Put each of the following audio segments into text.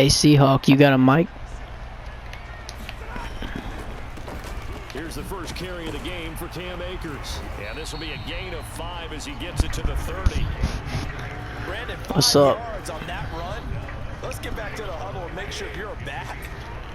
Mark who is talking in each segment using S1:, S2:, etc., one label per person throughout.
S1: Hey, Seahawk, you got a mic?
S2: Here's the first carry of the game for Cam Akers. Yeah, this will be a gain of 5 as he gets it to the 30.
S3: Brandon,
S1: what's up?
S3: Yards on that run. Let's get back to the huddle and make sure you're back.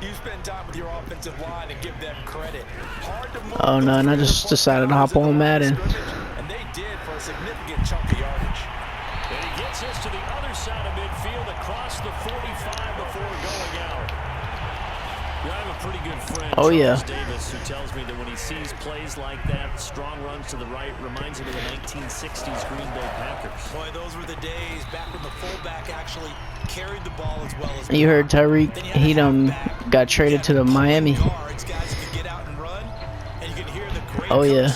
S3: You spend time with your offensive line and give them credit. Hard to move.
S1: Oh no, and I just decided to hop on Madden.
S3: And they did for a significant chunk of yardage.
S2: And he gets us to the other side of midfield across the 45 before going out. I have a pretty good friend,
S1: oh,
S2: Charles
S1: yeah.
S2: Davis, who tells me that when he sees plays like that, strong runs to the right, reminds him of the 1960s Green Bay Packers.
S3: Boy, those were the days back when the fullback actually carried the ball as well as.
S1: You heard Tyreek? He got traded to the Miami. Oh yeah.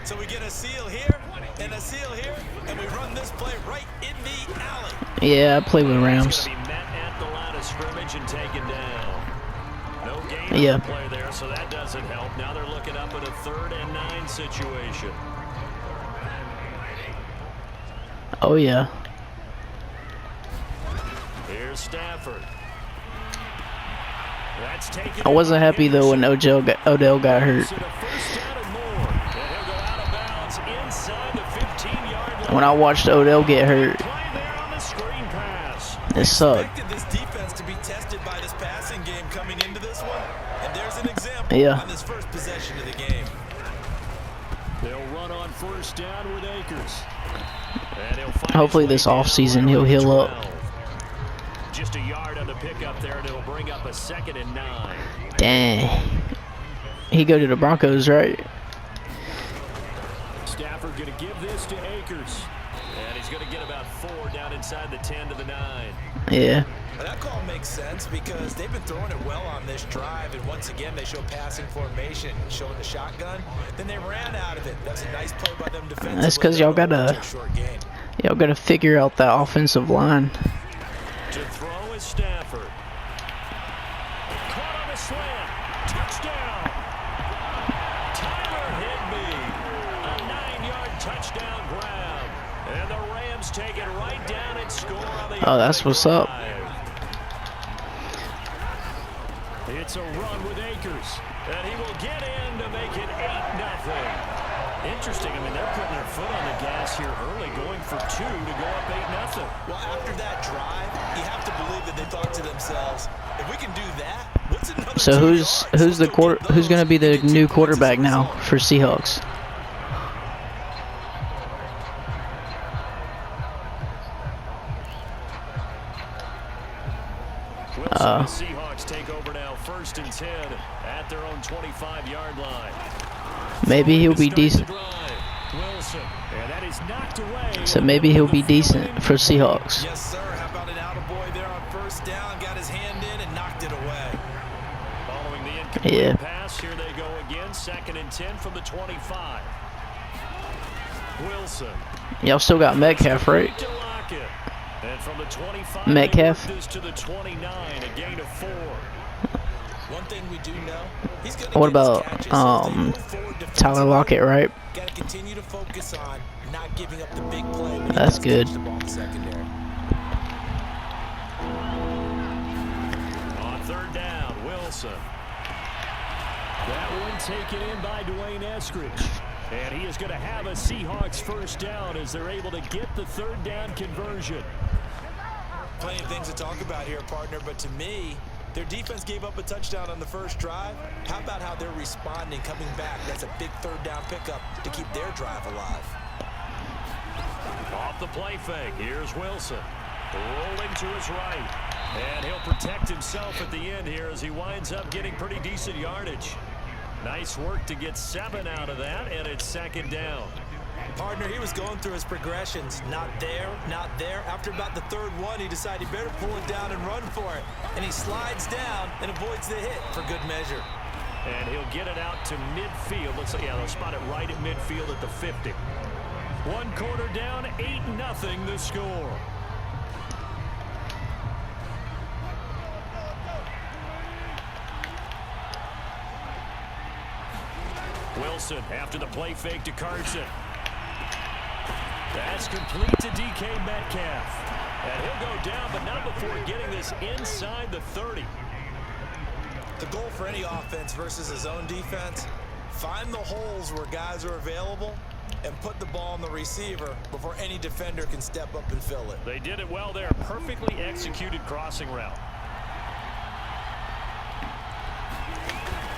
S3: So we get a seal here and a seal here, and we run this play right in the alley.
S1: Yeah, I play with Rams. Yeah.
S2: Play there, so that doesn't help. Now they're looking up at a 3rd and 9 situation.
S1: Oh yeah.
S2: Here's Stafford. That's taken.
S1: I wasn't happy though when Odell got hurt. When I watched Odell get hurt, it sucked. Yeah.
S3: On this first possession of the game.
S2: They'll run on first down with Akers. And he'll find
S1: Hopefully this offseason he'll heal up.
S2: Just a yard on the pickup there, and it'll bring up a 2nd and 9.
S1: Dang. He go to the Broncos, right?
S2: Stafford going to give this to Akers. And he's going to get about 4 down inside the 10 to the 9.
S1: Yeah.
S3: That call makes sense because they've been throwing it well on this drive, and once again they show passing formation, showing the shotgun. Then they ran out of it. That's a nice play by them defensively.
S1: That's because y'all gotta figure out that offensive line.
S2: To throw is Stafford. Caught on a slant. Touchdown. Tyler Higbee. A 9-yard touchdown grab. And the Rams take it right down and score on the.
S1: Oh, that's what's up.
S2: It's a run with Akers, and he will get in to make it 8-0. Interesting. I mean, they're putting their foot on the gas here early, going for 2 to go up 8-0.
S3: Well, after that drive, you have to believe that they thought to themselves, if we can do that, what's another?
S1: So who's going to be the new quarterback now for Seahawks?
S2: The Seahawks take over now, 1st and 10 at their own 25-yard line.
S1: Maybe he'll be decent.
S2: Wilson, and that is knocked away.
S1: So maybe he'll be decent for Seahawks.
S3: Yes, sir. How about an attaboy there on 1st down? Got his hand in and knocked it away.
S2: Following the incomplete pass, here they go again. 2nd and 10 from the 25. Wilson.
S1: Y'all still got Metcalf, right?
S2: And from the 25,
S1: Metcalf.
S2: this to the 29, a gain of 4.
S3: One thing we do know, he's gonna
S1: what about Tyler Lockett, right?
S3: Gotta continue to focus on not giving up the big play.
S1: That's good.
S3: On
S2: 3rd down, Wilson. That one taken in by Dwayne Eskridge. And he is going to have a Seahawks 1st down as they're able to get the 3rd down conversion.
S3: Plenty of things to talk about here, partner, but to me, their defense gave up a touchdown on the first drive. How about how they're responding, coming back? That's a big 3rd down pickup to keep their drive alive.
S2: Off the play fake, here's Wilson. Rolling to his right. And he'll protect himself at the end here as he winds up getting pretty decent yardage. Nice work to get 7 out of that, and it's 2nd down.
S3: Partner, he was going through his progressions. Not there, not there. After about the 3rd one, he decided he better pull it down and run for it. And he slides down and avoids the hit for good measure.
S2: And he'll get it out to midfield. Looks like, yeah, they'll spot it right at midfield at the 50. 1 quarter down, 8-0 the score. Wilson after the play fake to Carson. That's complete to DK Metcalf. And he'll go down, but not before getting this inside the 30.
S3: The goal for any offense versus his own defense, find the holes where guys are available and put the ball on the receiver before any defender can step up and fill it.
S2: They did it well there. Perfectly executed crossing route.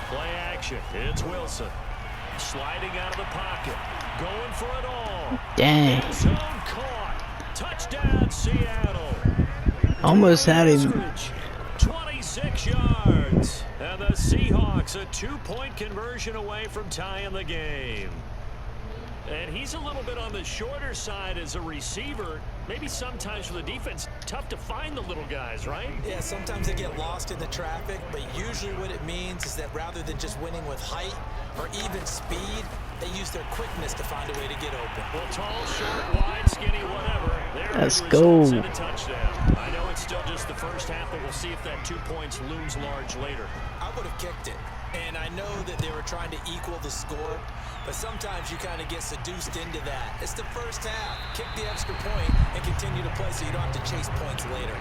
S2: Play action. It's Wilson. Sliding out of the pocket. Going for it all.
S1: Dang.
S2: End zone caught. Touchdown, Seattle.
S1: Almost had him.
S2: 26 yards. And the Seahawks a 2-point conversion away from tying the game. And he's a little bit on the shorter side as a receiver. Maybe sometimes for the defense, tough to find the little guys, right?
S3: Yeah, sometimes they get lost in the traffic, but usually what it means is that rather than just winning with height or even speed, they use their quickness to find a way to get open.
S2: Well, tall, short, wide, skinny, whatever.
S1: Let's go.
S2: And a touchdown. I know it's still just the first half, but we'll see if that 2 points looms large later.
S3: I would have kicked it. And I know that they were trying to equal the score, but sometimes you kind of get seduced into that. It's the first half. Kick the extra point and continue to play so you don't have to chase points later.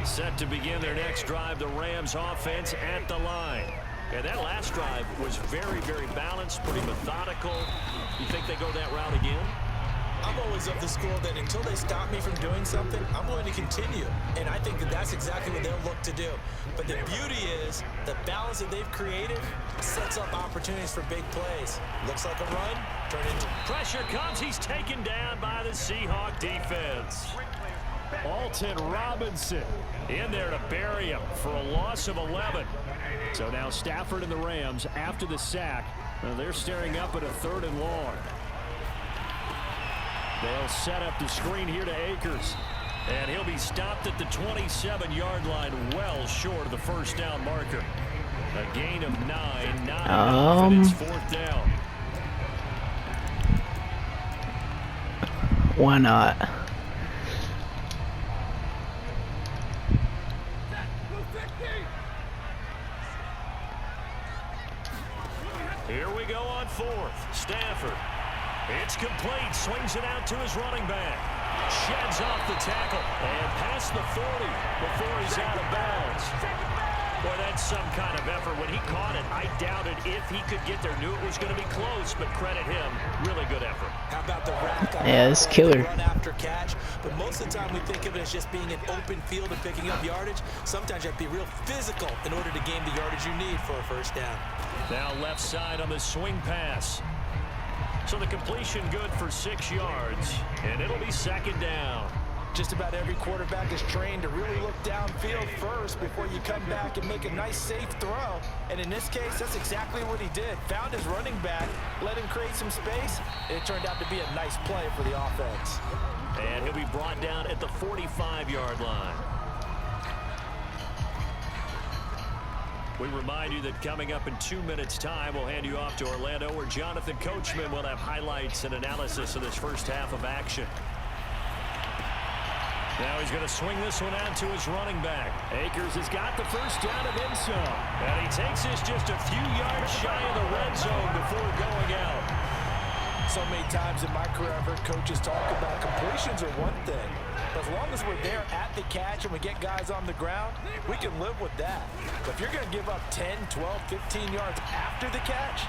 S2: Set to begin their next drive, the Rams offense at the line. And that last drive was very, very balanced, pretty methodical. You think they go that route again?
S3: I'm always of the school that until they stop me from doing something, I'm going to continue. And I think that that's exactly what they'll look to do. But the beauty is the balance that they've created sets up opportunities for big plays. Looks like a run, turn into...
S2: Pressure comes. He's taken down by the Seahawk defense. Alton Robinson in there to bury him for a loss of 11. So now Stafford and the Rams, after the sack, they're staring up at a 3rd and long. They'll set up the screen here to Akers. And he'll be stopped at the 27-yard line, well short of the first down marker. A gain of 9, and it's 4th down.
S1: Why not?
S2: Here we go on 4th. Stafford. It's complete. Swings it out to his running back. Sheds off the tackle. And past the 40 before he's out of bounds. Boy, that's some kind of effort. When he caught it, I doubted if he could get there. Knew it was going to be close, but credit him. Really good effort.
S3: How about the rack?
S1: Yeah, it's killer.
S3: Run after catch. But most of the time we think of it as just being an open field and picking up yardage. Sometimes you have to be real physical in order to gain the yardage you need for a first down.
S2: Now left side on the swing pass. So the completion good for 6 yards, and it'll be 2nd down.
S3: Just about every quarterback is trained to really look downfield first before you come back and make a nice, safe throw. And in this case, that's exactly what he did. Found his running back, let him create some space, and it turned out to be a nice play for the offense.
S2: And he'll be brought down at the 45-yard line. We remind you that coming up in 2 minutes' time, we'll hand you off to Orlando, where Jonathan Coachman will have highlights and analysis of this first half of action. Now he's going to swing this one out to his running back. Akers has got the first down of end zone. And he takes this just a few yards shy of the red zone before going out.
S3: So many times in my career, I've heard coaches talk about completions are one thing. But as long as we're there at the catch and we get guys on the ground, we can live with that. But if you're going to give up 10, 12, 15 yards after the catch,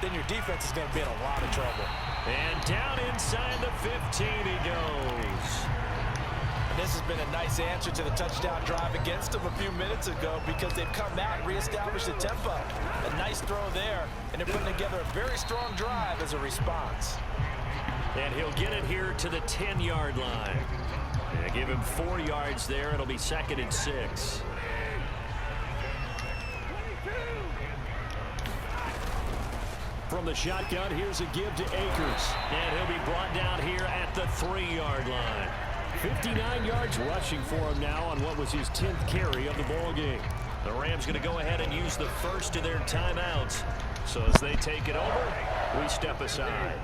S3: then your defense is going to be in a lot of trouble.
S2: And down inside the 15 he goes.
S3: And this has been a nice answer to the touchdown drive against them a few minutes ago because they've come out and reestablished the tempo. A nice throw there, and they're putting together a very strong drive as a response.
S2: And he'll get it here to the 10-yard line. And give him 4 yards there. It'll be 2nd and 6. From the shotgun, here's a give to Akers. And he'll be brought down here at the 3-yard line. 59 yards rushing for him now on what was his 10th carry of the ball game. The Rams going to go ahead and use the first of their timeouts. So as they take it over, we step aside.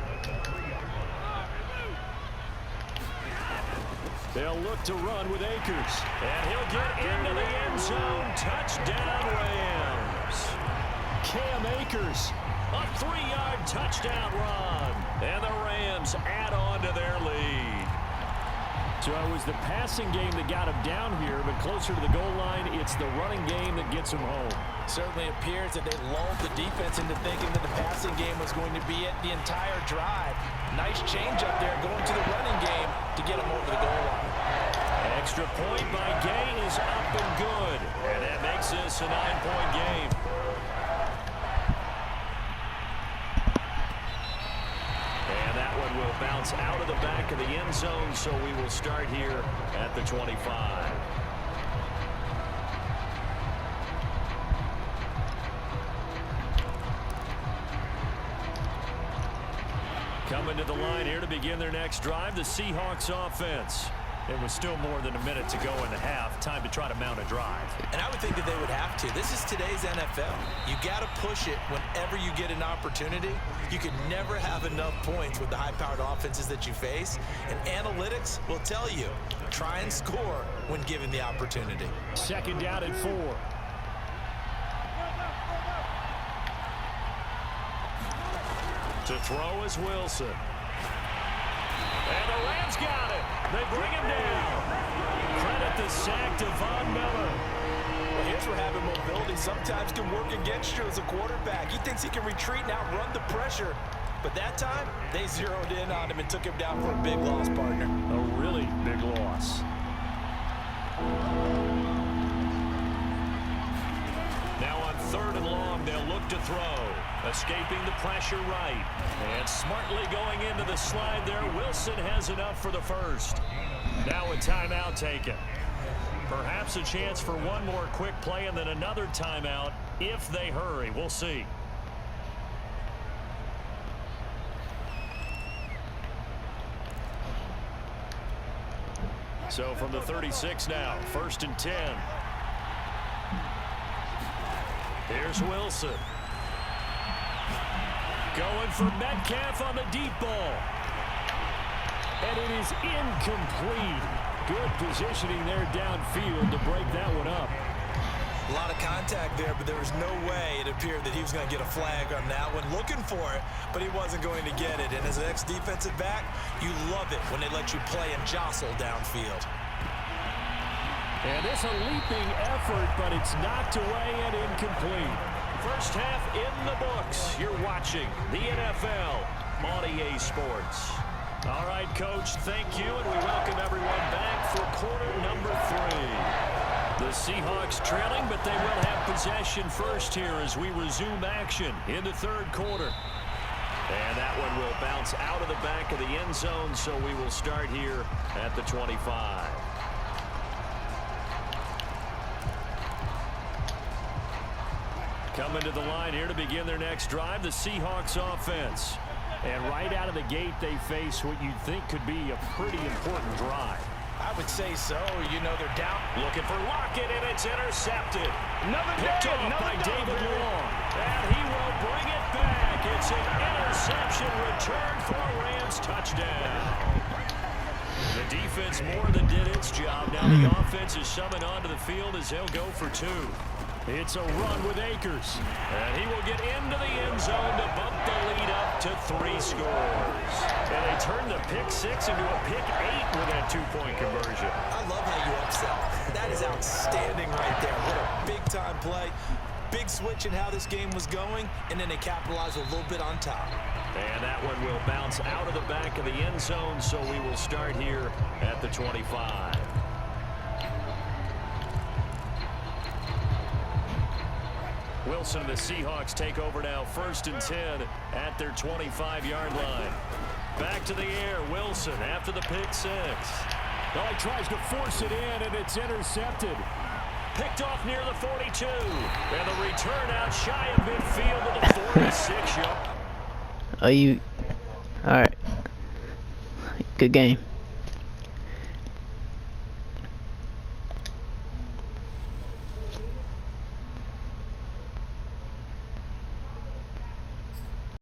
S2: They'll look to run with Akers. And he'll get into the end zone. Touchdown, Rams. Cam Akers, a 3-yard touchdown run. And the Rams add on to their lead.
S4: So it was the passing game that got him down here, but closer to the goal line, it's the running game that gets him home.
S3: Certainly appears that they lulled the defense into thinking that the passing game was going to be it the entire drive. Nice change up there going to the running game to get him over the goal line.
S2: Extra point by Gay is up and good. And that makes this a 9-point game. And that one will bounce out of the back of the end zone, so we will start here at the 25. Coming to the line here to begin their next drive, the Seahawks offense. It was still more than a minute to go in the half. Time to try to mount a drive.
S3: And I would think that they would have to. This is today's NFL. You got to push it whenever you get an opportunity. You can never have enough points with the high-powered offenses that you face. And analytics will tell you, try and score when given the opportunity.
S4: Second down and 4.
S2: To throw is Wilson. And the Rams got it. They bring him down. Credit the sack to Von Miller.
S3: Well, here's where having mobility sometimes can work against you as a quarterback. He thinks he can retreat and outrun the pressure. But that time, they zeroed in on him and took him down for a big loss, partner.
S4: A really big loss.
S2: Now on 3rd and long, they'll look to throw. Escaping the pressure right. And smartly going into the slide there. Wilson has enough for the first. Now a timeout taken. Perhaps a chance for one more quick play and then another timeout if they hurry. We'll see. So from the 36 now, 1st and 10. Here's Wilson. Going for Metcalf on the deep ball.
S4: And it is incomplete. Good positioning there downfield to break that one up.
S3: A lot of contact there, but there was no way it appeared that he was going to get a flag on that one. Looking for it, but he wasn't going to get it. And as an ex-defensive back, you love it when they let you play and jostle downfield.
S4: And it's a leaping effort, but it's knocked away and incomplete.
S2: First half in the books. You're watching the NFL on EA Sports. All right, Coach, thank you, and we welcome everyone back for quarter number 3. The Seahawks trailing, but they will have possession first here as we resume action in the 3rd quarter. And that one will bounce out of the back of the end zone, so we will start here at the 25. Coming to the line here to begin their next drive, the Seahawks offense.
S4: And right out of the gate, they face what you'd think could be a pretty important drive.
S3: I would say so. You know, they're down.
S2: Looking for Lockett, and it's intercepted. Picked off by David Long. And he will bring it back. It's an interception return for a Rams touchdown. The defense more than did its job. Now the offense is summoned onto the field as they'll go for 2.
S4: It's a run with Akers.
S2: And he will get into the end zone to bump the lead up to 3 scores. And they turn the pick 6 into a pick 8 with that 2-point conversion.
S3: I love how you upsell. That is outstanding right there. What a big-time play. Big switch in how this game was going, and then they capitalize a little bit on top.
S2: And that one will bounce out of the back of the end zone, so we will start here at the 25. Wilson and the Seahawks take over now, 1st and 10 at their 25-yard line. Back to the air, Wilson after the pick 6.
S4: Well, he tries to force it in, and it's intercepted.
S2: Picked off near the 42. And the return out shy of midfield to the 46-yard.
S1: Are you... Alright. Good game.